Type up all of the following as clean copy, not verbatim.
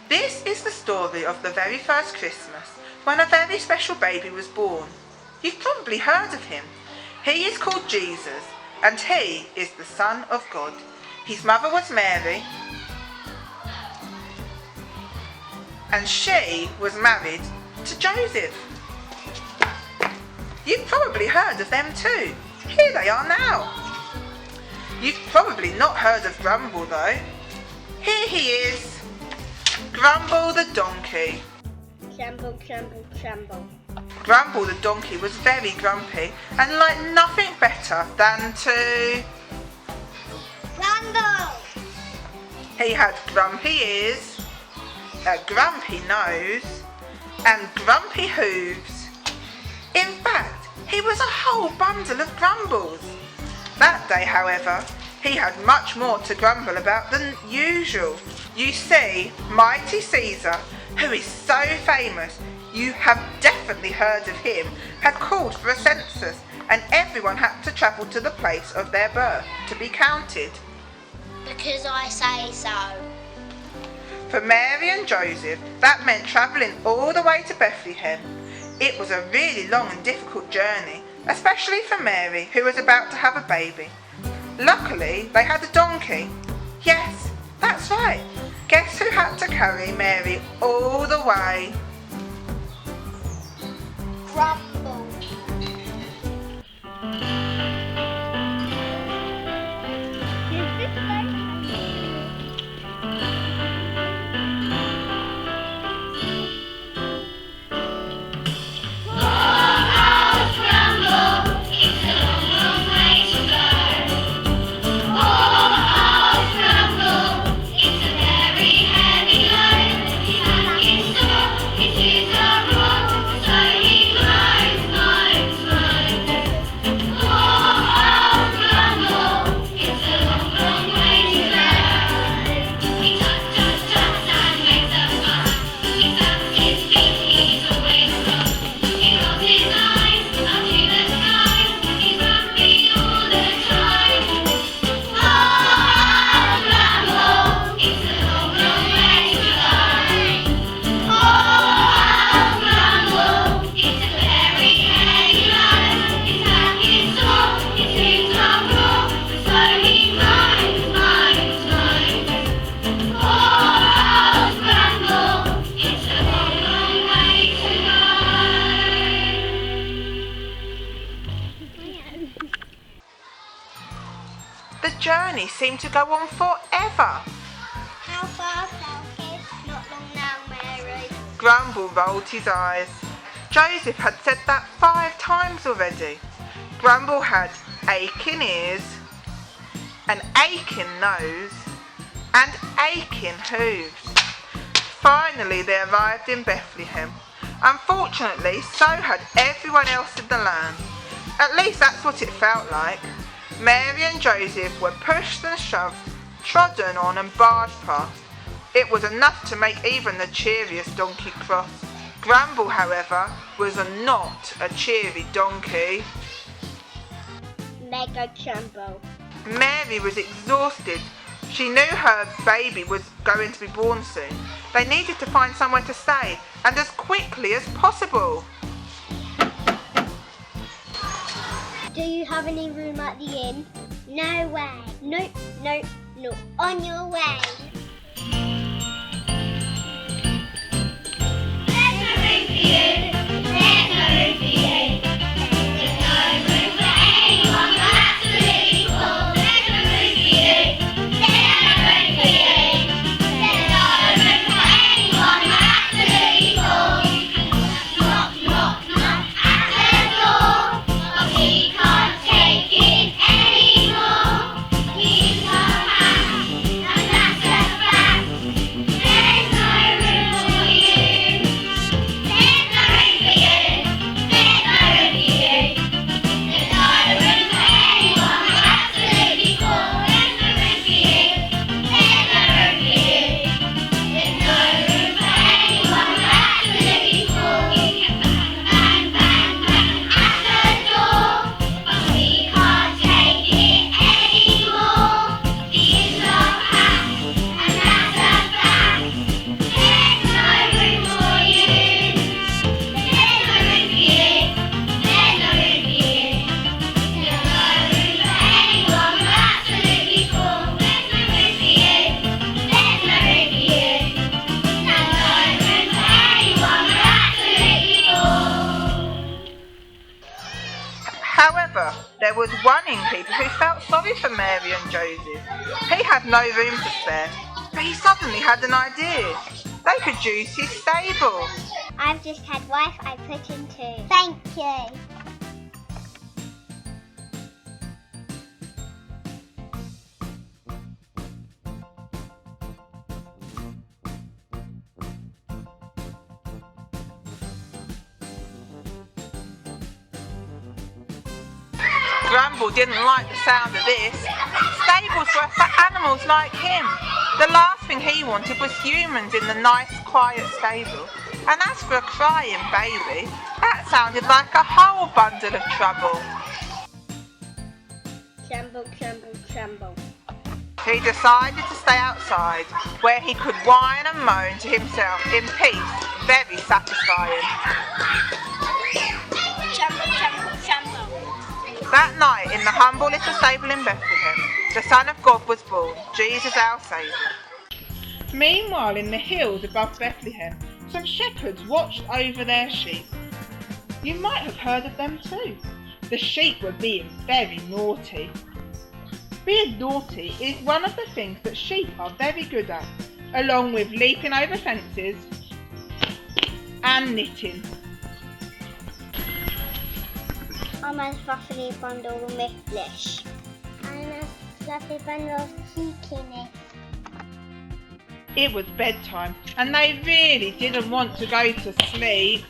This is the story of the very first Christmas, when a very special baby was born. You've probably heard of him. He is called Jesus, and he is the Son of God. His mother was Mary, and she was married to Joseph. You've probably heard of them too. Here they are now. You've probably not heard of Grumble though. Here he is, Grumble the donkey. Tremble, tremble, tremble. Grumble the donkey was very grumpy and liked nothing better than to Grumble! He had grumpy ears, a grumpy nose, and grumpy hooves. In fact, he was a whole bundle of grumbles. That day, however, he had much more to grumble about than usual. You see, mighty Caesar, who is so famous, you have definitely heard of him, had called for a census, and everyone had to travel to the place of their birth to be counted. Because I say so. For Mary and Joseph, that meant travelling all the way to Bethlehem. It was a really long and difficult journey, especially for Mary, who was about to have a baby. Luckily, they had a donkey. Yes, that's right. Guess who had to carry Mary all the way? Grumble. The journey seemed to go on forever. How far, Falcon? Not long now, Mary. Grumble rolled his eyes. Joseph had said that 5 times already. Grumble had aching ears, an aching nose, and aching hooves. Finally they arrived in Bethlehem. Unfortunately, so had everyone else in the land. At least that's what it felt like. Mary and Joseph were pushed and shoved, trodden on and barged past. It was enough to make even the cheeriest donkey cross. Grumble, however, was not a cheery donkey. Mega tremble. Mary was exhausted. She knew her baby was going to be born soon. They needed to find somewhere to stay, and as quickly as possible. Do you have any room at the inn? No way. Nope, nope, not on your way. There's no room for you. There's no room for you. There's no room for anyone but absolutely full. There's no room for you. There's no room for you. There's no room for anyone but absolutely full. Knock, knock, knock at the door. But we can't take it anymore. He's come back, and that's a cunning people who felt sorry for Mary and Joseph. He had no room to spare, but he suddenly had an idea. They could use his stable. I've just had Wi-Fi put in too. Thank you. Grumble didn't like the sound of this. Stables were for animals like him. The last thing he wanted was humans in the nice, quiet stable. And as for a crying baby, that sounded like a whole bundle of trouble. Tremble, tremble, tremble. He decided to stay outside, where he could whine and moan to himself in peace, very satisfying. Tremble, tremble, tremble. That night, in the humble little stable in Bethlehem, the Son of God was born, Jesus our Saviour. Meanwhile, in the hills above Bethlehem, some shepherds watched over their sheep. You might have heard of them too. The sheep were being very naughty. Being naughty is one of the things that sheep are very good at, along with leaping over fences and knitting. I'm a fluffy bundle of Mifflish. I'm a fluffy bundle of zucchini. It was bedtime and they really didn't want to go to sleep.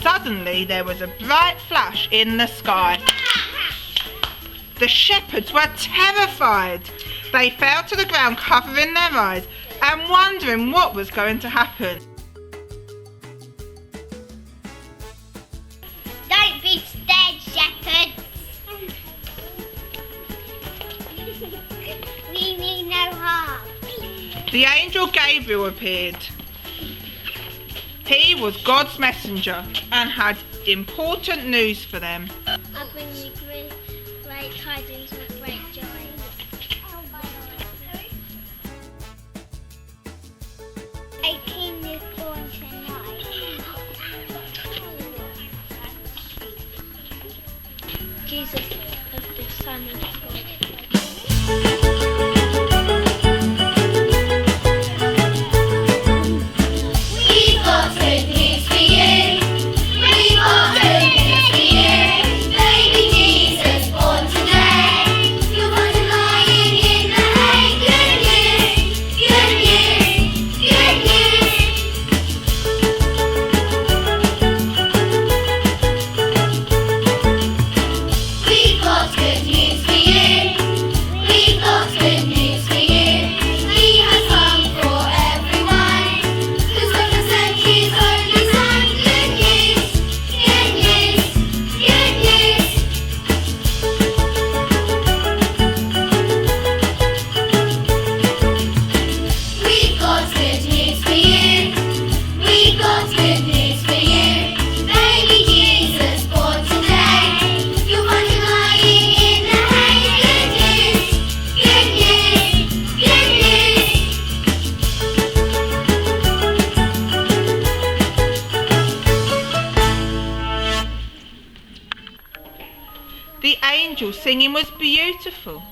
Suddenly there was a bright flash in the sky. The shepherds were terrified. They fell to the ground covering their eyes and wondering what was going to happen. Don't be scared, shepherds. We mean no harm. The angel Gabriel appeared. He was God's messenger and had important news for them. I bring you great tidings of great joy. A king is born tonight. Jesus is the Son of God. Good news for you. angels singing was beautiful.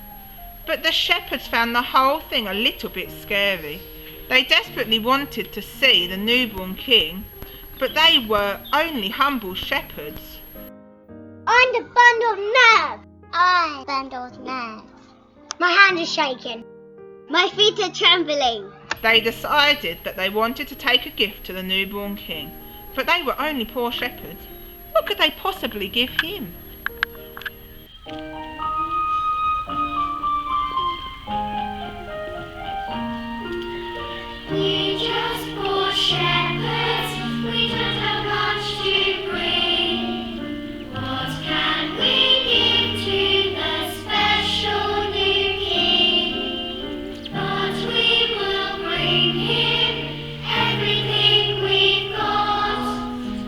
But the shepherds found the whole thing a little bit scary. They desperately wanted to see the newborn king, but they were only humble shepherds. I'm the bundle of nerves. I'm bundle of nerves. My hand is shaking. My feet are trembling. They decided that they wanted to take a gift to the newborn king, but they were only poor shepherds. What could they possibly give him? We just poor shepherds, we don't have much to bring. What can we give to the special new king? But we will bring him everything we've got.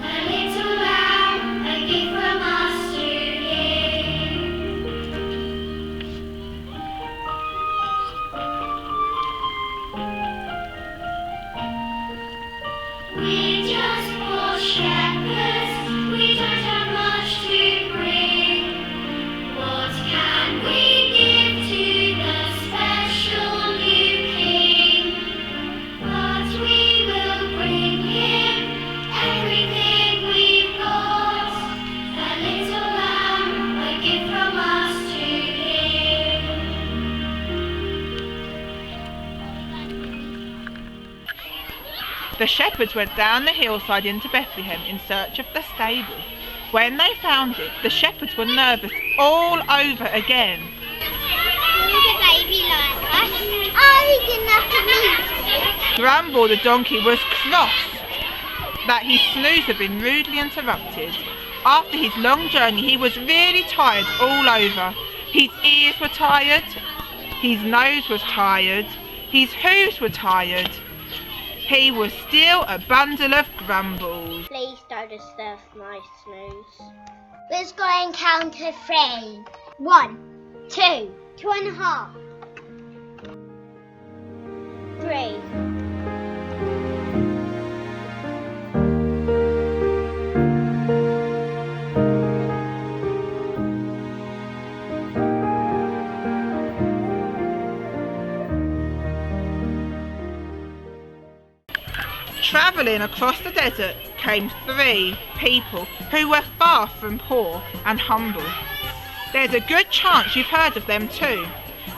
A little lamb, a gift from us to him. We're just poor shepherds, we don't have much to bring. What can we give to the special new king? But we will bring him everything we've got. A little lamb, a gift from us to him. The shepherds went down the hillside into Bethlehem in search of the stable. When they found it, the shepherds were nervous all over again. Will the baby like us? Are we good enough to meet? Grumble the donkey was cross that his snooze had been rudely interrupted. After his long journey, he was really tired all over. His ears were tired, his nose was tired, his hooves were tired. He was still a bundle of grumbles. Please don't disturb my snooze. Let's go and count to 3. 1, 2, 2.5. 3. Travelling across the desert came 3 people who were far from poor and humble. There's a good chance you've heard of them too.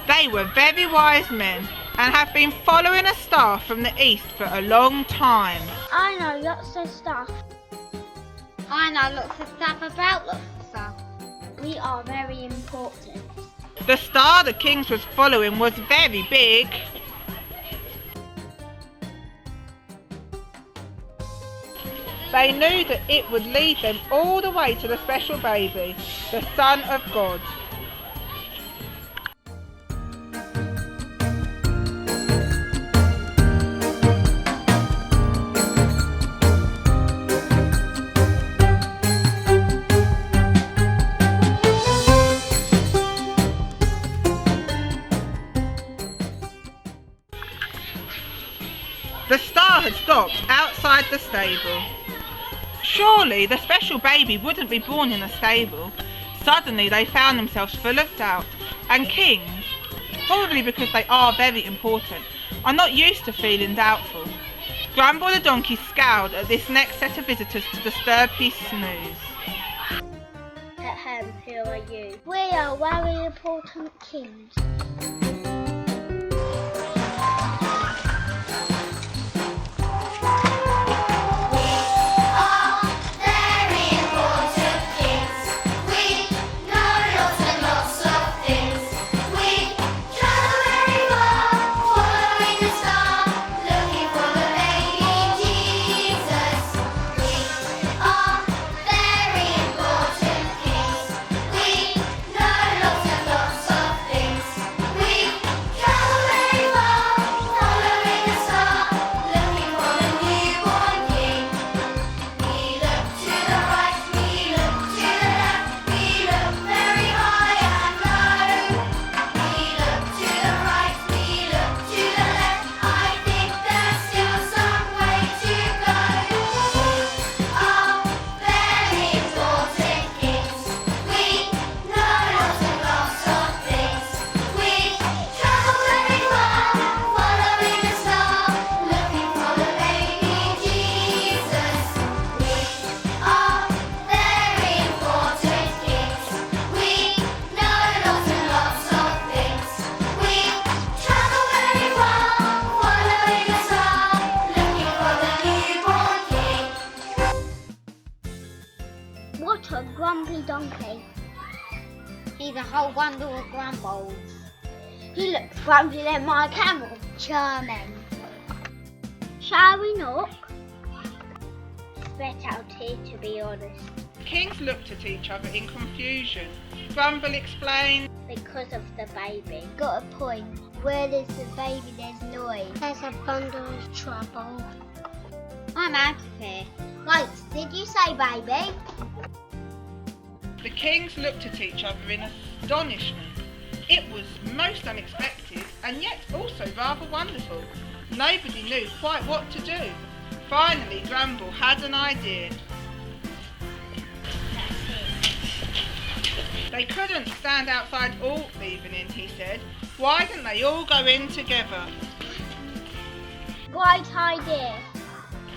They were very wise men and have been following a star from the east for a long time. I know lots of stuff. I know lots of stuff about lots of stuff. We are very important. The star the king was following was very big. They knew that it would lead them all the way to the special baby, the Son of God. The star had stopped outside the stable. Surely the special baby wouldn't be born in a stable. Suddenly they found themselves full of doubt, and kings, probably because they are very important, are not used to feeling doubtful. Grumble the donkey scowled at this next set of visitors to disturb his snooze. Ahem, who are you? We are very important kings. bundle of Grumbles. He looks grumpier than my camel. Charming. Shall we knock? Bet out here, to be honest. Kings looked at each other in confusion. Grumble explained, Because of the baby. Got a point. Where there's the baby, there's noise. There's a bundle of trouble. I'm out of here. Right, did you say baby? The kings looked at each other in astonishment. It was most unexpected and yet also rather wonderful. Nobody knew quite what to do. Finally, Grumble had an idea. They couldn't stand outside all evening, he said. Why didn't they all go in together? Great idea.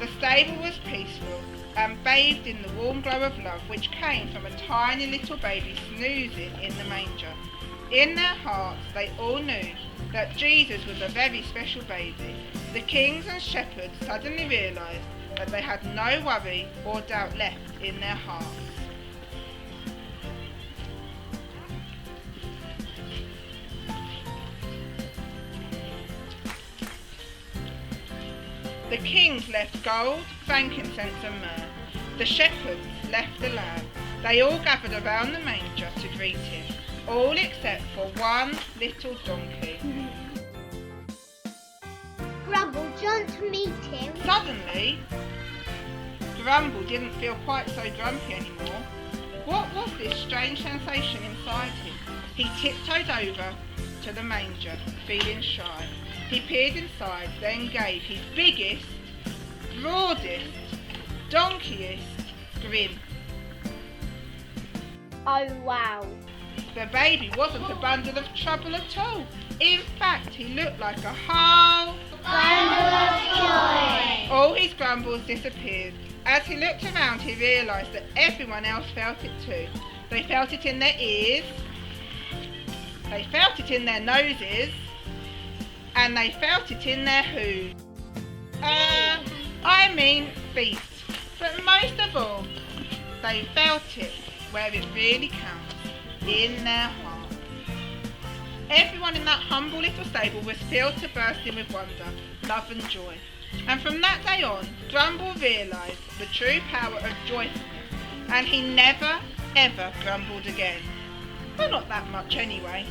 The stable was peaceful and bathed in the warm glow of love which came from a tiny little baby snoozing in the manger. In their hearts they all knew that Jesus was a very special baby. The kings and shepherds suddenly realised that they had no worry or doubt left in their hearts. The kings left gold, frankincense and myrrh. The shepherds left the lamb. They all gathered around the manger to greet him, all except for one little donkey. Grumble, do you want to meet him? Suddenly, Grumble didn't feel quite so grumpy anymore. What was this strange sensation inside him? He tiptoed over to the manger, feeling shy. He peered inside, then gave his biggest, broadest, donkeyest grin. Oh wow. The baby wasn't a bundle of trouble at all. In fact, he looked like a whole Bundle of joy. All his grumbles disappeared. As he looked around, he realised that everyone else felt it too. They felt it in their ears, they felt it in their noses, and they felt it in their hooves. Feet. But most of all, they felt it where it really counts, in their heart. Everyone in that humble little stable was filled to bursting with wonder, love and joy. And from that day on, Grumble realised the true power of joyfulness, and he never, ever grumbled again. Well, not that much anyway.